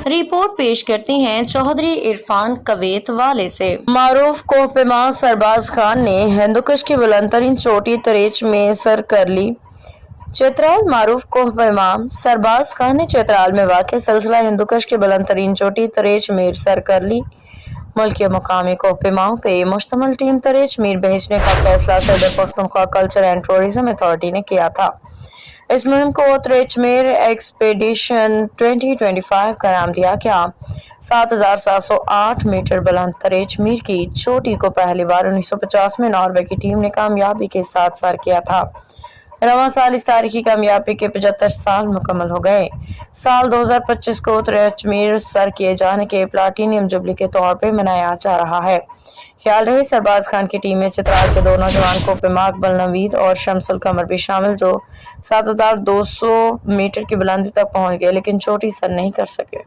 Report पेश करती हैं चौधरी इरफान कवेत वाले से। मारूफ कोहपेमा सरबाज खान ने हिंदुकुश की बुलंदतरीन चोटी तरेच में सर कर ली। चित्राल मारूफ कोहपेमा सरबाज खान ने चित्राल में वाक़िअ सिलसिला हिंदुकुश की बुलंदतरीन चोटी तरेच मीर सर कर ली। मुल्की मकामी कोहपेमाओं पे मुश्तमिल टीम तरेच मीर भेजने का फैसला Khyber Pakhtunkhwa culture and tourism authority ने किया था। इस मुहिम को तरेचमेर एक्सपेडिशन 2025 का नाम दिया गया। 7,708 मीटर बुलंद तरेचमीर की चोटी को पहली बार 1950 में नॉर्वे की टीम ने कामयाबी के साथ सर किया था। रवां साल इस तारीखी कामयाबी के 75 साल मुकम्मल हो गए। साल 2025 को तरेचमीर सर किए जाने के प्लाटिनियम जुबली के तौर पर मनाया जा रहा है। ख्याल रहे सरबाज खान की टीम में चित्राल के दो नौजवान कोहपेमा अकबल नवीद और शमसुल कमर भी शामिल, जो 7,200 मीटर की बुलंदी तक पहुंच गए लेकिन चोटी सर नहीं कर सके।